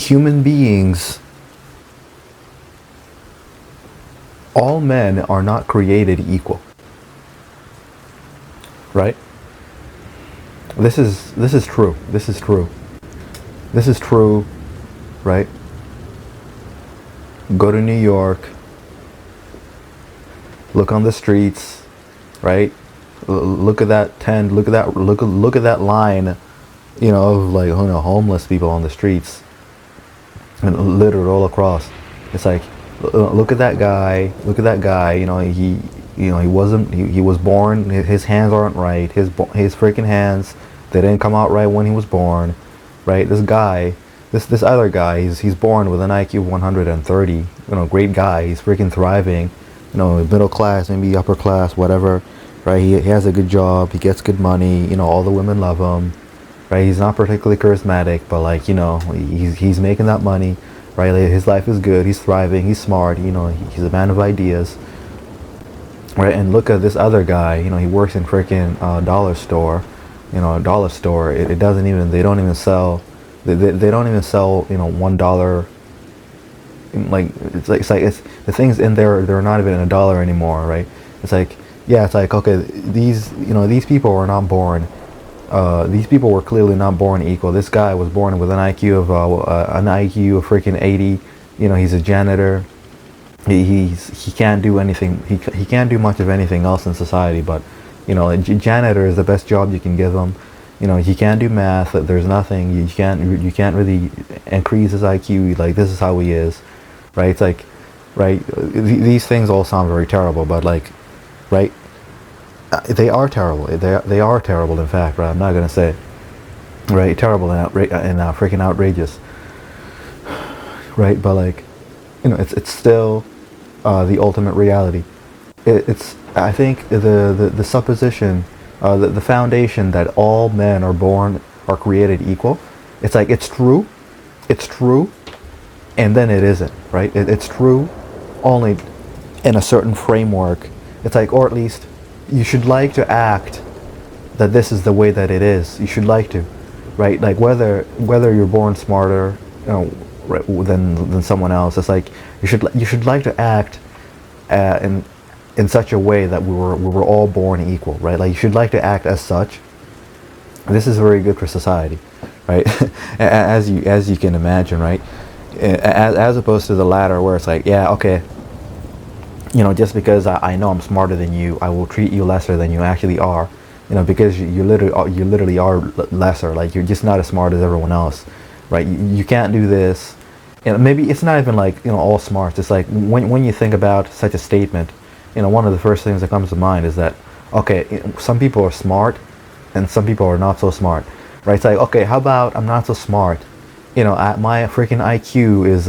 human beings, all men are not created equal, right? This is true. This is true. This is true, right? Go to New York, look on the streets, right? Look at that tent, look at that line, of like, homeless people on the streets and littered all across. It's like, look at that guy, he was born, his hands aren't right, his freaking hands, they didn't come out right when he was born, right? This guy, this other guy, he's born with an IQ of 130, great guy, he's freaking thriving, middle class, maybe upper class, whatever, right? He has a good job, he gets good money, all the women love him, right? He's not particularly charismatic, but like, he's making that money, right? Like, his life is good, he's thriving, he's smart, he's a man of ideas, right? And look at this other guy, he works in freaking dollar store, a dollar store. It doesn't even, they don't even sell, they don't even sell, $1. Like it's the things in there, they're not even $1 anymore, right? It's like, yeah, it's like, okay, these people were not born. These people were clearly not born equal. This guy was born with an IQ of freaking 80. He's a janitor. He can't do anything. He can't do much of anything else in society. But a janitor is the best job you can give him. He can't do math. There's nothing. You can't really increase his IQ. Like, this is how he is, right? It's like, right. These things all sound very terrible, but like, right. They are terrible. They are terrible. In fact, right? I'm not gonna say, right, terrible and freaking outrageous, right? But like, it's still the ultimate reality. It's I think the supposition, the foundation that all men are created equal. It's like, it's true, and then it isn't, right? It's true, only in a certain framework. It's like, or at least, you should like to act that this is the way that it is. You should like to, right? Like, whether you're born smarter, than someone else. It's like, you should like to act in such a way that we were all born equal, right? Like, you should like to act as such. This is very good for society, right? as you can imagine, right? As opposed to the latter, where it's like, yeah, okay, just because I know I'm smarter than you, I will treat you lesser than you actually are, because you literally are lesser. Like, you're just not as smart as everyone else, right? You can't do this. Maybe it's not even like, all smarts. It's like, when you think about such a statement, one of the first things that comes to mind is that, okay, some people are smart and some people are not so smart, right? It's like, okay, how about I'm not so smart, my freaking IQ is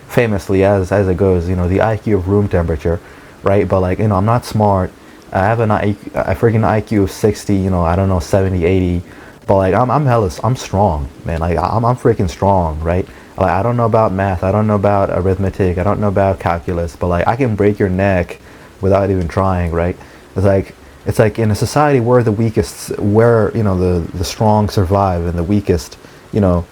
famously, as it goes, the IQ of room temperature, right? But like, I'm not smart. I have a freaking IQ of 60, I don't know, 70, 80, but like, I'm strong, man. Like, I'm freaking strong, right? Like, I don't know about math, I don't know about arithmetic, I don't know about calculus, but like, I can break your neck without even trying, right? It's like in a society where the strong survive and the weakest, the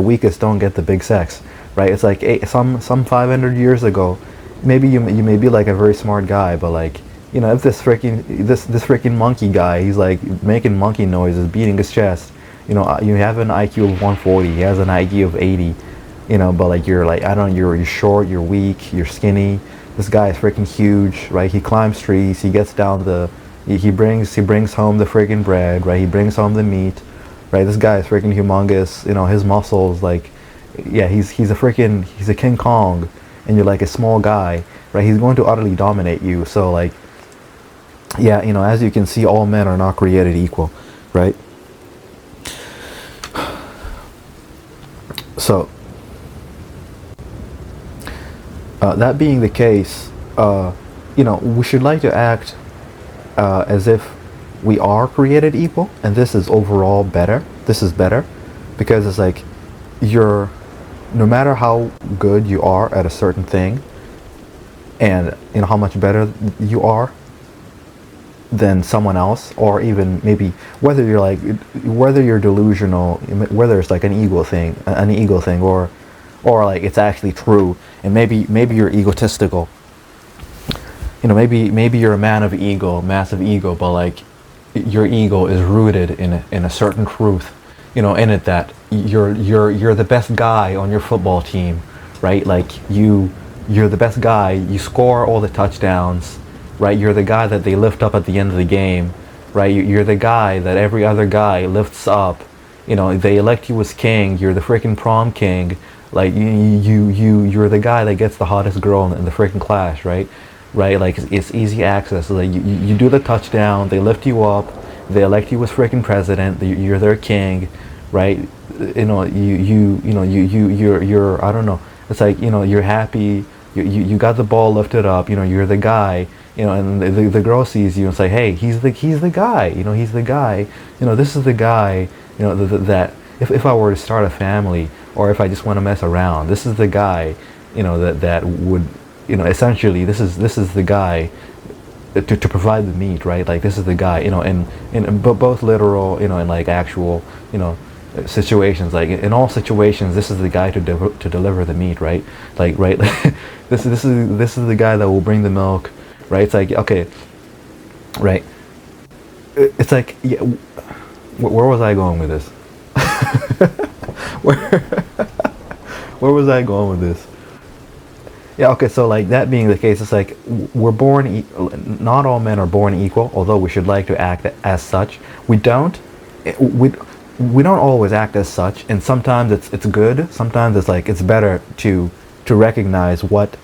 weakest don't get the big sex, right? It's like, some 500 years ago, maybe you may be like a very smart guy, but like, if this freaking monkey guy, he's like making monkey noises, beating his chest, you have an IQ of 140, he has an IQ of 80, but like, you're like, I don't know, you're short, you're weak, you're skinny. This guy is freaking huge, right? He climbs trees, he gets down he brings home the freaking bread, right? He brings home the meat, right? This guy is freaking humongous, his muscles, like, yeah, he's a King Kong, and you're like a small guy, right? He's going to utterly dominate you. So like, yeah, as you can see, all men are not created equal, right? So, that being the case, we should like to act as if we are created equal, and this is overall better. This is better because it's like, no matter how good you are at a certain thing, and how much better you are, than someone else, or even maybe whether you're delusional, whether it's like an ego thing, or like it's actually true, and maybe you're egotistical. Maybe you're a man of ego, massive ego, but like your ego is rooted in a certain truth, in it, that you're the best guy on your football team, right? Like you're the best guy. You score all the touchdowns, right? You're the guy that they lift up at the end of the game, right? You're the guy that every other guy lifts up. They elect you as king. You're the freaking prom king. Like you're the guy that gets the hottest girl in the freaking class, right? Right? Like it's easy access. Like you do the touchdown, they lift you up, they elect you as freaking president. You're their king, right? You're I don't know. It's like you're happy. You got the ball lifted up. You're the guy. And the girl sees you and say, hey, he's the guy. He's the guy. This is the guy. That if I were to start a family, or if I just want to mess around, this is the guy. That would. Essentially, this is the guy to provide the meat, right? Like this is the guy, in both literal, and like actual, situations. Like in all situations, this is the guy to deliver the meat, right? Like right, this is the guy that will bring the milk, right? It's like, okay, right? It's like, yeah, where was I going with this? where where was I going with this? Yeah, okay, so like that being the case, it's like we're not all men are born equal, although we should like to act as such. We don't always act as such, and sometimes it's good, sometimes it's like it's better to recognize what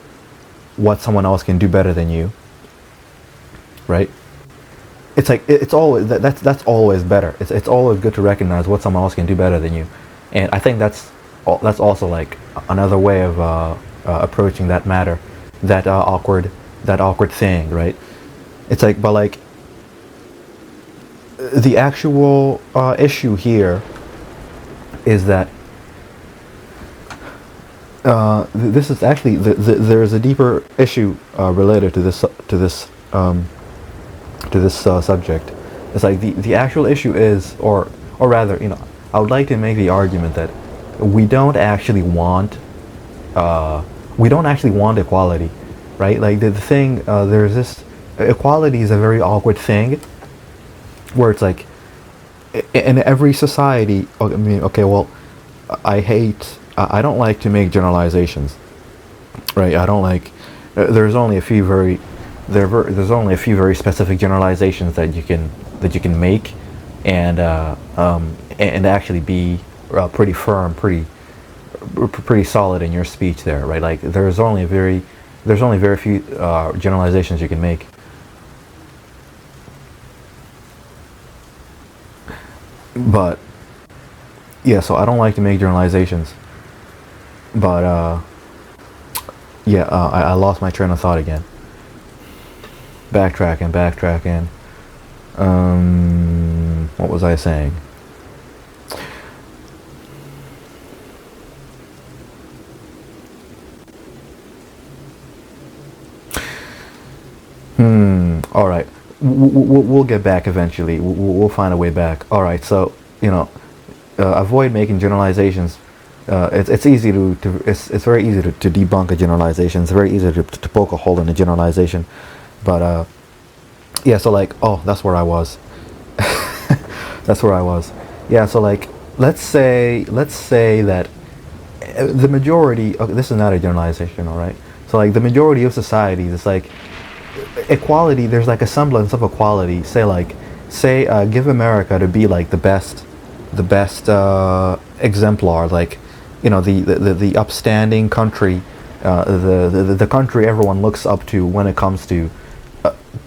someone else can do better than you. Right? It's like it's always that's always better. It's always good to recognize what someone else can do better than you. And I think that's also like another way of approaching that matter, that awkward thing, right? It's like, but like the actual issue here is that this is actually there's a deeper issue related to this subject. It's like the actual issue is, or rather, I would like to make the argument that we don't actually want equality, right? Like the thing, there's this equality is a very awkward thing, where it's like in every society. I mean, okay, well, I don't like to make generalizations, right? I don't like. There's only a few very specific generalizations that you can make, and actually be pretty firm, pretty solid in your speech there, right? Like there's only very few generalizations you can make. But yeah, so I don't like to make generalizations. But I lost my train of thought again. Backtracking. What was I saying? All right. We'll get back eventually. We'll find a way back. All right. So avoid making generalizations. It's easy it's very easy to debunk a generalization. It's very easy to poke a hole in a generalization. But yeah. So like, oh, that's where I was. That's where I was. Yeah. So like, let's say that the majority. Okay, this is not a generalization. All right. So like the majority of societies, it's like equality. There's like a semblance of equality. Say give America to be like the best exemplar, like the upstanding country, the country everyone looks up to when it comes to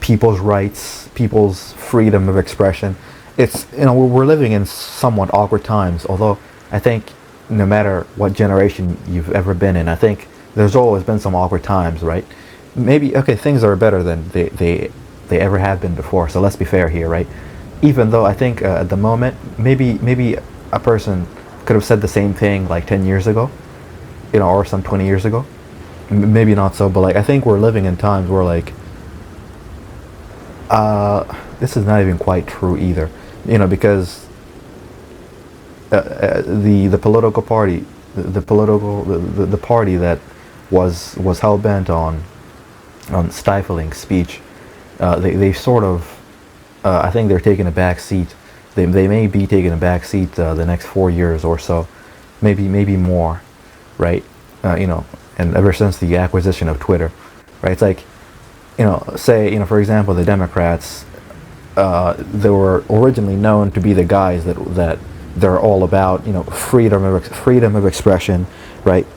people's rights, people's freedom of expression. It's we're living in somewhat awkward times. Although I think no matter what generation you've ever been in, I think there's always been some awkward times, right? Maybe things are better than they ever have been before. So let's be fair here, right? Even though I think at the moment, maybe a person could have said the same thing like 10 years ago, or some 20 years ago. Maybe not so, but like I think we're living in times where like This is not even quite true either, because the political party, the party that was hell bent on stifling speech, they sort of, I think they're taking a back seat. They may be taking a back seat the next 4 years or so, maybe more, right? And ever since the acquisition of Twitter, right? It's like, say, for example, the Democrats, they were originally known to be the guys that they're all about, freedom of expression, right?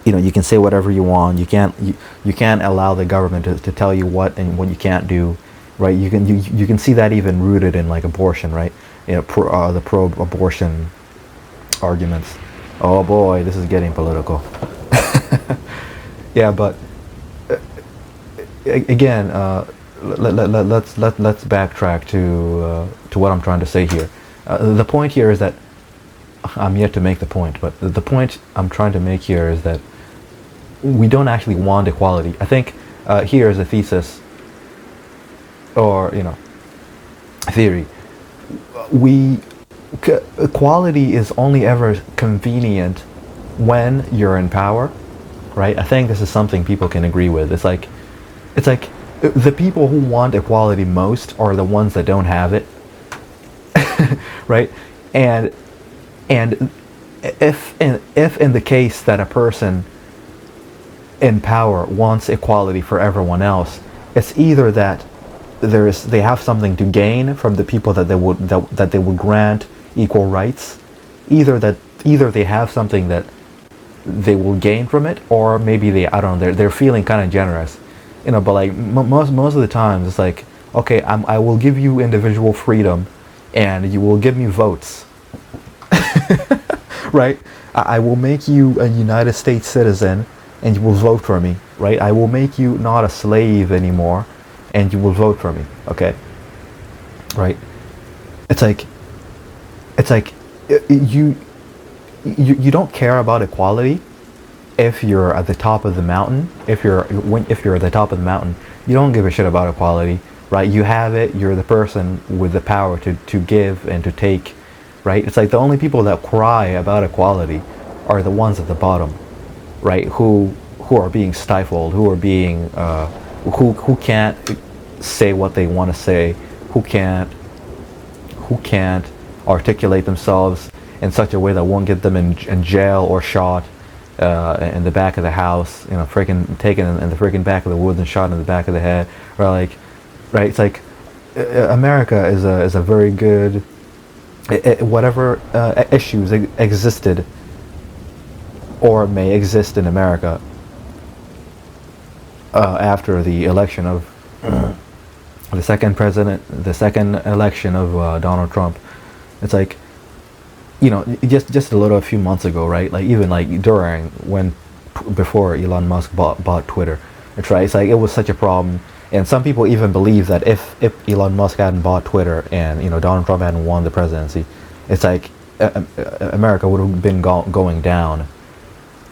You can say whatever you want. You can't allow the government to tell you what and what you can't do, right? You can see that even rooted in like abortion, right? The pro-abortion arguments. Oh boy, this is getting political. Yeah, but again, let's backtrack to what I'm trying to say here. The point here is that I'm yet to make the point, but the point I'm trying to make here is that we don't actually want equality. I think here is a thesis, or theory. Equality is only ever convenient when you're in power, right? I think this is something people can agree with. It's like the people who want equality most are the ones that don't have it, right? And if in the case that a person in power wants equality for everyone else, it's either that they have something to gain from the people that they would grant equal rights, either they have something that they will gain from it, or maybe they're feeling kind of generous, but like most of the times it's like, okay, I will give you individual freedom and you will give me votes. Right? I will make you a United States citizen and you will vote for me, right? I will make you not a slave anymore and you will vote for me, okay? Right? It's like you don't care about equality if you're at the top of the mountain. If you're at the top of the mountain, you don't give a shit about equality, right? You have it. You're the person with the power to give and to take, right? It's like the only people that cry about equality are the ones at the bottom, right? Who are being stifled, who are being who can't say what they want to say, who can't articulate themselves in such a way that won't get them in jail or shot in the back of the house, freaking taken in the freaking back of the woods and shot in the back of the head, or like, right? It's like America is a very good, whatever issues existed or may exist in America after the election of the second election of Donald Trump. It's like, just a few months ago, right? Like even like before Elon Musk bought Twitter, it's right. It's like it was such a problem, and some people even believe that if Elon Musk hadn't bought Twitter and Donald Trump hadn't won the presidency, it's like America would have been going down,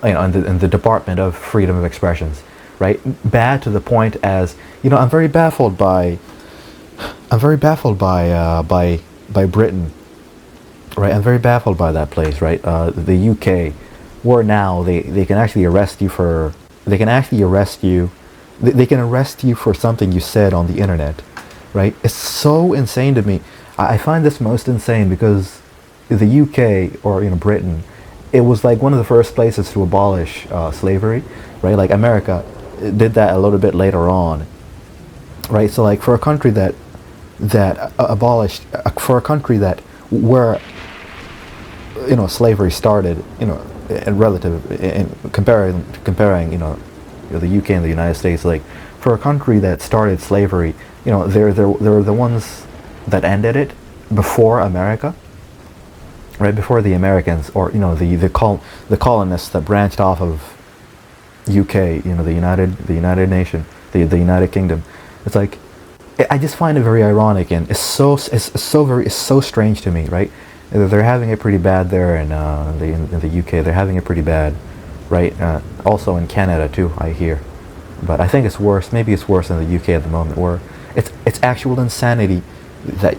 in the Department of Freedom of Expressions, right? Bad to the point as I'm very baffled by Britain. Right, I'm very baffled by that place, right? The UK, where now they can actually arrest you for, they can arrest you for something you said on the internet, right? It's so insane to me. I find this most insane because the UK, or Britain, it was like one of the first places to abolish slavery, right? Like America did that a little bit later on, right? So like for a country that abolished, for a country that where slavery started, in comparing the UK and the United States, like for a country that started slavery, they're the ones that ended it before America, right? Before the Americans, or the colonists that branched off of UK, the United Nation, the United Kingdom. It's like, I just find it very ironic, and it's so strange to me, right? They're having it pretty bad there in the UK. They're having it pretty bad, right? Also in Canada too, I hear. But I think it's worse. Maybe it's worse in the UK at the moment, where It's actual insanity that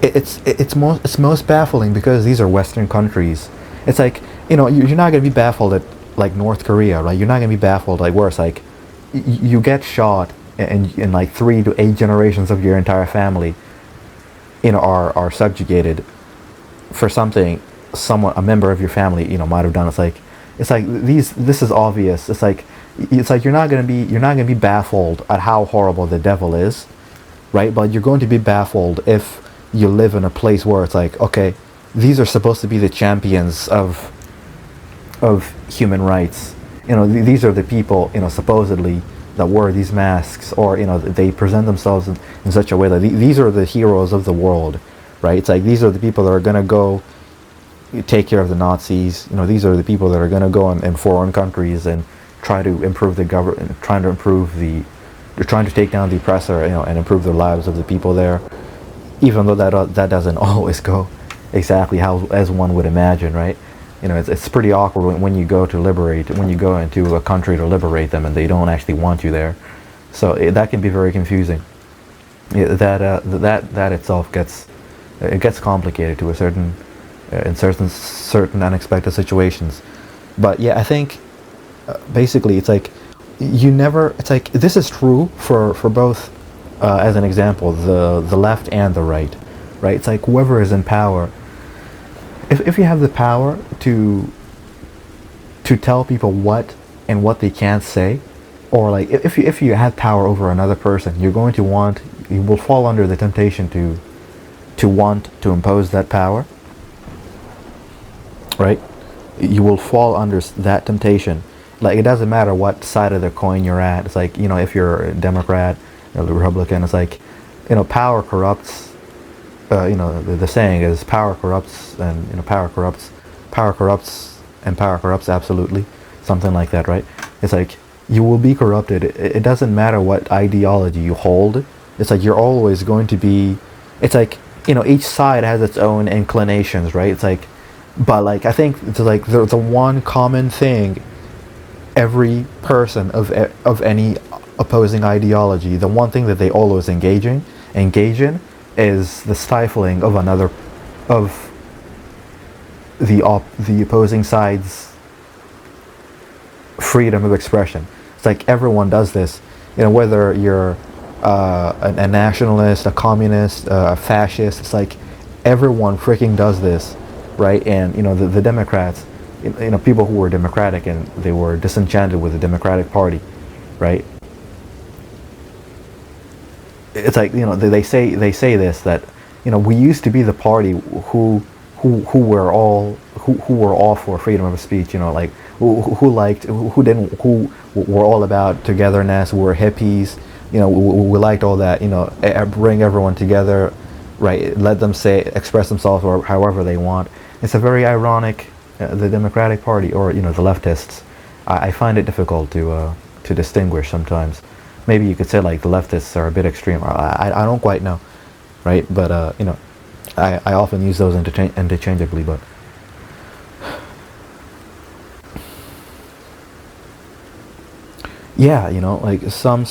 it's most baffling because these are Western countries. It's like, you're not gonna be baffled at like North Korea, right? You're not gonna be baffled like where it's like you get shot and in like 3 to 8 generations of your entire family, are subjugated for something someone a member of your family might have done. It's like this is obvious. It's like you're not gonna be baffled at how horrible the devil is, right? But you're going to be baffled if you live in a place where it's like, okay, these are supposed to be the champions of human rights. These are the people, supposedly, that wear these masks, or they present themselves in such a way that these are the heroes of the world, right? It's like these are the people that are gonna go take care of the Nazis. These are the people that are gonna go in foreign countries and try to improve the government, they're trying to take down the oppressor, and improve the lives of the people there. Even though that doesn't always go exactly how as one would imagine, right? It's pretty awkward when you go into a country to liberate them and they don't actually want you there. So that can be very confusing. That itself gets complicated to a certain in certain unexpected situations. But yeah, I think basically it's like it's like this is true for both, as an example, the left and the right. It's like whoever is in power, if you have the power to tell people what and what they can't say, or like if you have power over another person, you will fall under the temptation to want to impose that power, right? You will fall under that temptation. Like, it doesn't matter what side of the coin you're at. It's like, if you're a Democrat or a Republican, it's like, power corrupts. The saying is power corrupts, and power corrupts, and power corrupts absolutely. Something like that, right? It's like, you will be corrupted. It doesn't matter what ideology you hold. It's like, you're always going to be, it's like, each side has its own inclinations, right? It's like, but like, I think it's like the one common thing every person of any opposing ideology, the one thing that they always engage in is the stifling of the opposing side's freedom of expression. It's like everyone does this, whether you're a nationalist, a communist, a fascist. It's like everyone freaking does this, right? And the Democrats, people who were Democratic and they were disenchanted with the Democratic Party, right? It's like, they say this, that we used to be the party who were all for freedom of speech, like who were all about togetherness, who were hippies, we liked all that, bring everyone together, right? Let them express themselves or however they want. It's a very ironic. The Democratic Party, or the leftists, I find it difficult to distinguish sometimes. Maybe you could say like the leftists are a bit extreme. I don't quite know, right? But I often use those interchangeably. But yeah, like some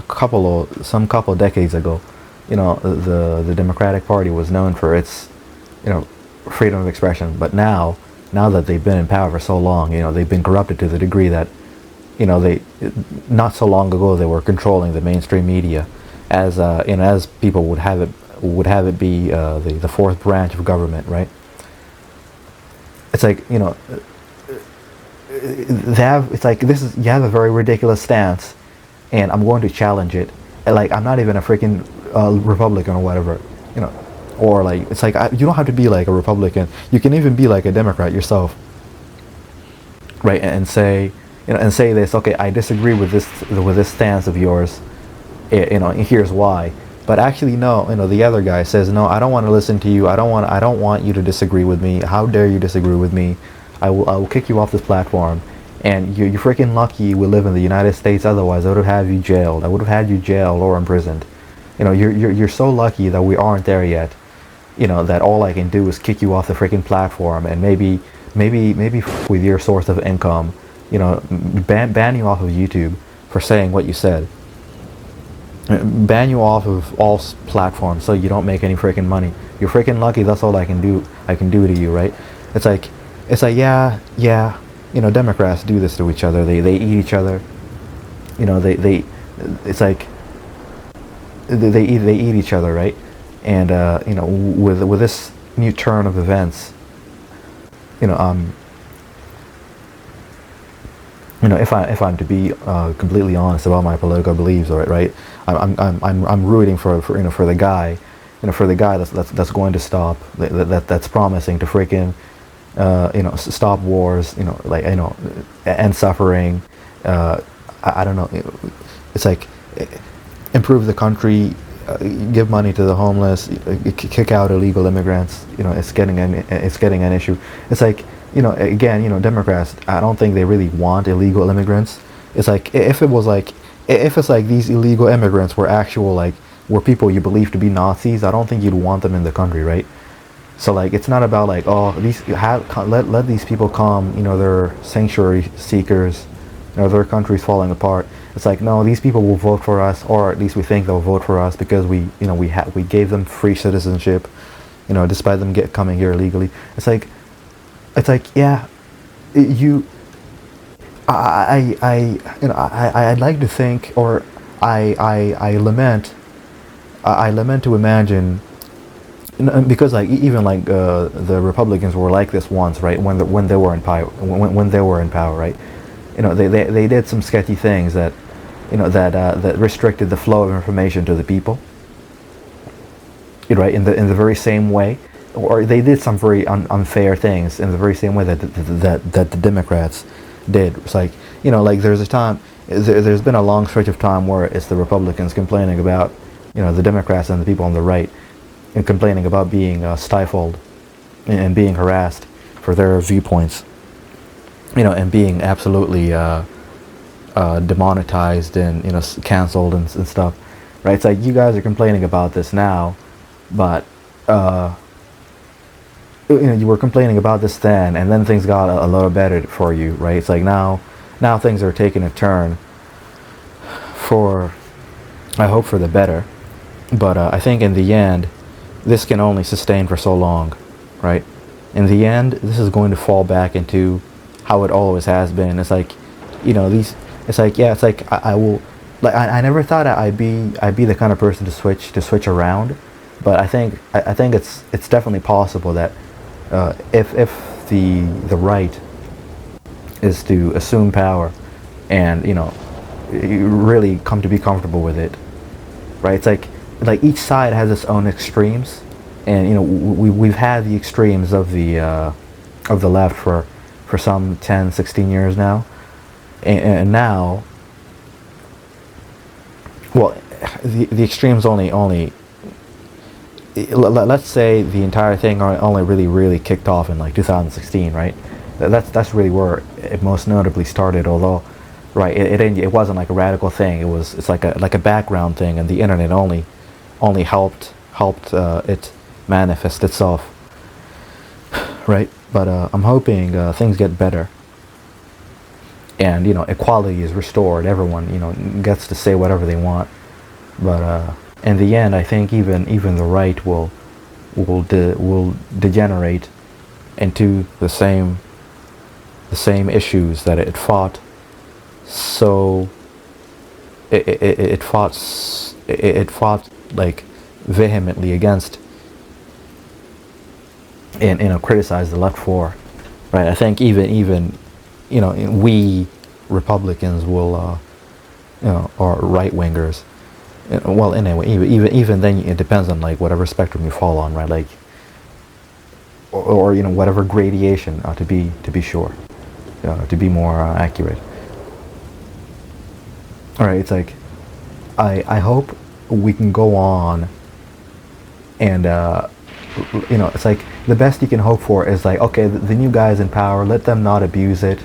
couple decades ago, the Democratic Party was known for its freedom of expression, but now that they've been in power for so long, they've been corrupted to the degree that, they not so long ago they were controlling the mainstream media, as people would have it be the fourth branch of government, right? It's like you have a very ridiculous stance, and I'm going to challenge it. Like, I'm not even a freaking Republican or whatever, or like, it's like you don't have to be like a Republican. You can even be like a Democrat yourself, right? And say this. Okay, I disagree with this stance of yours. And here's why. But actually, no. The other guy says, no, I don't want to listen to you. I don't want you to disagree with me. How dare you disagree with me? I will kick you off this platform. And you're freaking lucky we live in the United States. Otherwise, I would have had you jailed. I would have had you jailed or imprisoned. You're so lucky that we aren't there yet. That all I can do is kick you off the freaking platform, and maybe with your source of income, ban you off of YouTube for saying what you said. ban you off of all platforms so you don't make any freaking money. You're freaking lucky. That's all I can do. I can do to you, right? It's like, yeah, yeah. Democrats do this to each other. They eat each other. They it's like they eat each other, right? And with this new turn of events, you know, um, if I'm to be completely honest about my political beliefs, right? I'm rooting for the guy, for the guy that's going to stop that's promising to freaking stop wars, end suffering. I don't know. It's like improve the country, give money to the homeless, kick out illegal immigrants. It's getting an issue. It's like again, Democrats. I don't think they really want illegal immigrants. It's like if it's like these illegal immigrants were actual were people you believe to be Nazis. I don't think you'd want them in the country, right? So it's not about let these people come. They're sanctuary seekers. Their country's falling apart. It's like, no, these people will vote for us, or at least we think they'll vote for us because we gave them free citizenship, despite them coming here illegally. It's like, yeah, I'd like to think, or I lament to imagine, because even the Republicans were like this once, right? When they were in power, when they were in power, right? They did some sketchy things that that restricted the flow of information to the people, right? In the very same way, or they did some very unfair things in the very same way that the Democrats did. It's like there's a time, there's been a long stretch of time where it's the Republicans complaining about the Democrats and the people on the right, and complaining about being stifled and being harassed for their viewpoints, and being absolutely demonetized and canceled and stuff, right? It's like you guys are complaining about this now, but you were complaining about this then, and then things got a little better for you, right? It's like now things are taking a turn for, I hope, for the better, but I think in the end this can only sustain for so long, right? In the end, this is going to fall back into how it always has been. It's like, it's like, yeah, it's like I will, I never thought I'd be the kind of person to switch around, but I think it's definitely possible that if the right is to assume power and really come to be comfortable with it, right? It's like each side has its own extremes, and we've had the extremes of the left for some 10, 16 years now, and now, well, the extremes only let's say the entire thing only really kicked off in 2016, right? That's really where it most notably started, although right, it wasn't like a radical thing. It's like a background thing, and the internet only helped it manifest itself, right? But I'm hoping things get better, and equality is restored. Everyone gets to say whatever they want. But in the end, I think even the right will degenerate into the same issues that it fought. So it fought vehemently against, and criticized the left for, right? I think even we Republicans will or right wingers, well, anyway, even then it depends on whatever spectrum you fall on, right? Or whatever gradation, to be sure, to be more accurate. All right, it's like I hope we can go on, and it's like the best you can hope for is okay, the new guys in power, let them not abuse it,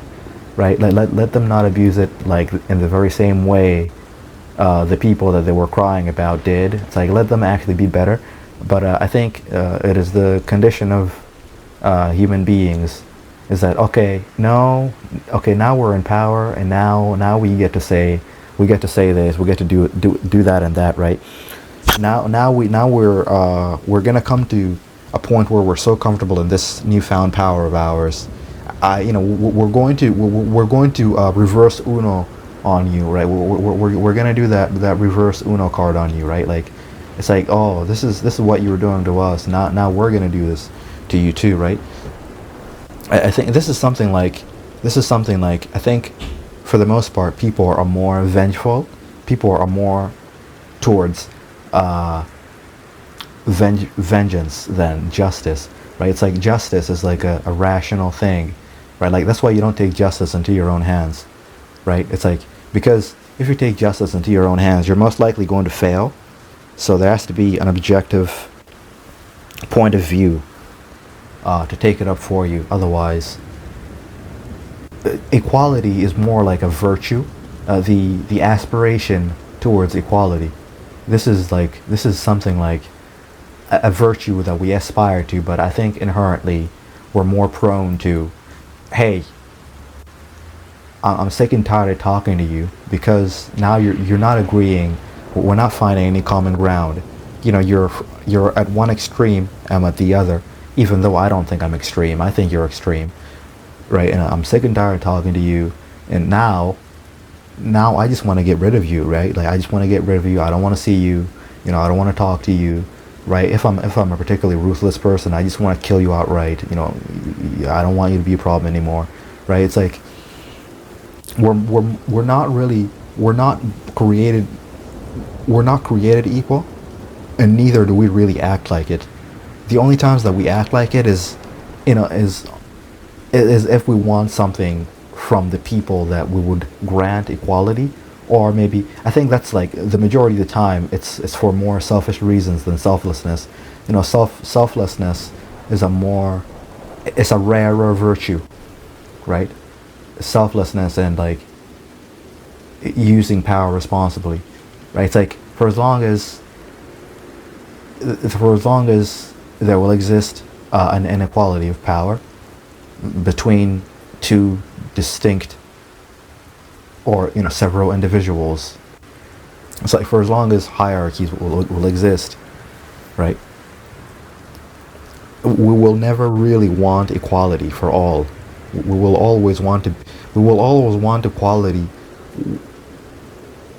right? Let them not abuse it in the very same way the people that they were crying about did. It's like, let them actually be better. But I think it is the condition of human beings is that now we're in power, and now we get to say We get to say this. We get to do that and that, right? We're gonna come to a point where we're so comfortable in this newfound power of ours. We're going to reverse Uno on you, right? We're gonna do that reverse Uno card on you, right? Like, it's like, oh, this is what you were doing to us. Now we're gonna do this to you too, right? I think this is something like I think for the most part people are more vengeful. People are more towards uh, vengeance than justice, right? It's like justice is like a rational thing, right? Like that's why you don't take justice into your own hands, right? It's like because if you take justice into your own hands, you're most likely going to fail. So there has to be an objective point of view to take it up for you. Otherwise, equality is more like a virtue, the aspiration towards equality. This is something like a virtue that we aspire to, but I think inherently we're more prone to, hey, I'm sick and tired of talking to you because now you're not agreeing. We're not finding any common ground. You're at one extreme, I'm at the other. Even though I don't think I'm extreme, I think you're extreme, right? And I'm sick and tired of talking to you. And now I just want to get rid of you, right? Like I just want to get rid of you. I don't want to see you. I don't want to talk to you, right? If I'm a particularly ruthless person, I just want to kill you outright. I don't want you to be a problem anymore, right? It's like we're not really created we're not created equal, and neither do we really act like it. The only times that we act like it is if we want something from the people that we would grant equality, or maybe I think that's like the majority of the time it's for more selfish reasons than selflessness. Selflessness is it's a rarer virtue, right? Selflessness and like using power responsibly, right? It's like for as long as there will exist an inequality of power between two distinct or several individuals. It's like for as long as hierarchies will exist, right? We will never really want equality for all. We will always want equality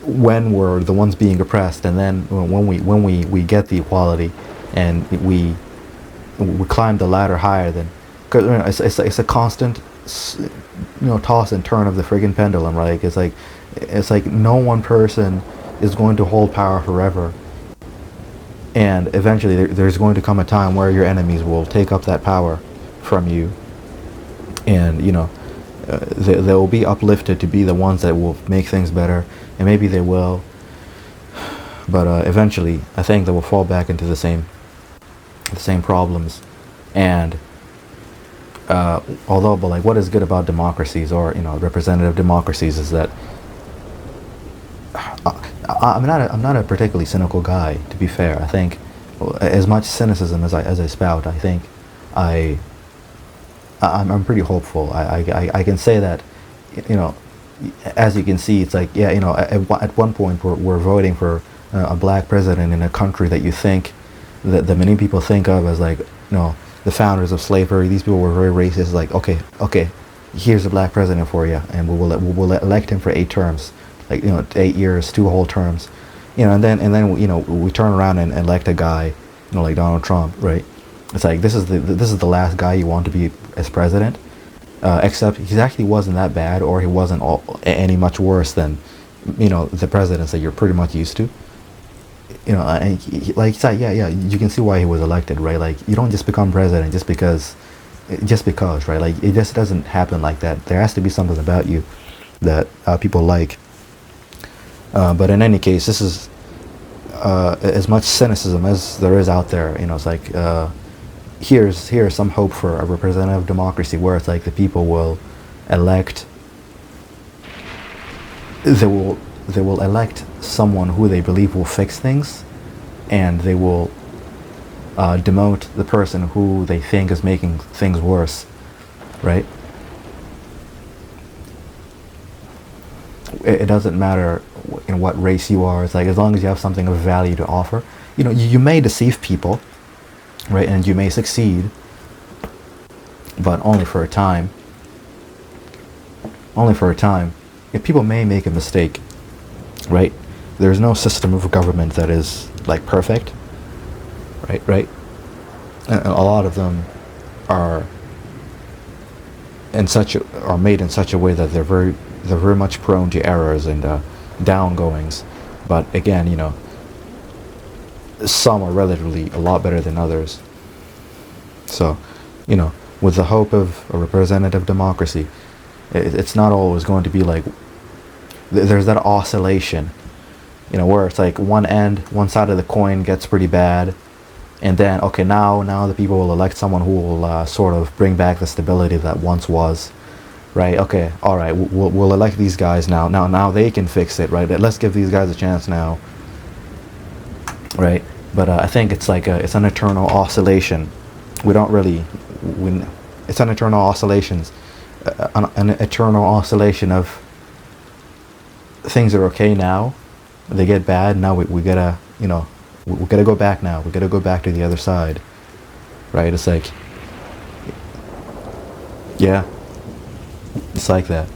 when we're the ones being oppressed, and then when we get the equality and we climb the ladder higher, then because it's a constant toss and turn of the friggin' pendulum, right? It's like no one person is going to hold power forever, and eventually there's going to come a time where your enemies will take up that power from you, and they will be uplifted to be the ones that will make things better, and maybe they will, but eventually I think they will fall back into the same problems. And but like what is good about democracies or representative democracies is that I'm not a particularly cynical guy, to be fair. I think as much cynicism as I spout, I think I'm pretty hopeful. I can say that, as you can see, it's like, yeah, at one point we're voting for a black president in a country that you think that many people think of as like, the founders of slavery. These people were very racist. Like, okay, here's a black president for you, and we'll elect him for 8 terms, like 8 years, 2 whole terms, and then we turn around and elect a guy, like Donald Trump, right? It's like this is the last guy you want to be as president, except he actually wasn't that bad, or he wasn't any much worse than the presidents that you're pretty much used to. And yeah, you can see why he was elected, right? Like you don't just become president just because, right? Like it just doesn't happen like that. There has to be something about you that people like. But in any case, this is as much cynicism as there is out there. It's like here's some hope for a representative democracy where it's like the people will elect. They will elect someone who they believe will fix things, and they will demote the person who they think is making things worse, right? It doesn't matter in what race you are. It's like, as long as you have something of value to offer, you may deceive people, right? And you may succeed, but only for a time. Only for a time. If people may make a mistake, right? There's no system of government that is like perfect, right? And a lot of them are are made in such a way that they're very much prone to errors and downgoings. But again, some are relatively a lot better than others. So, with the hope of a representative democracy, it's not always going to be like there's that oscillation, where it's like one side of the coin gets pretty bad, and then okay, now the people will elect someone who will sort of bring back the stability that once was, right? Okay, all right, we'll elect these guys now. Now they can fix it, right? Let's give these guys a chance now, right? But I think it's like it's an eternal oscillation. We don't really, it's an eternal oscillations, an eternal oscillation of things are okay now, they get bad now. We gotta, we gotta go back now. We gotta go back to the other side, right? It's like, yeah, it's like that.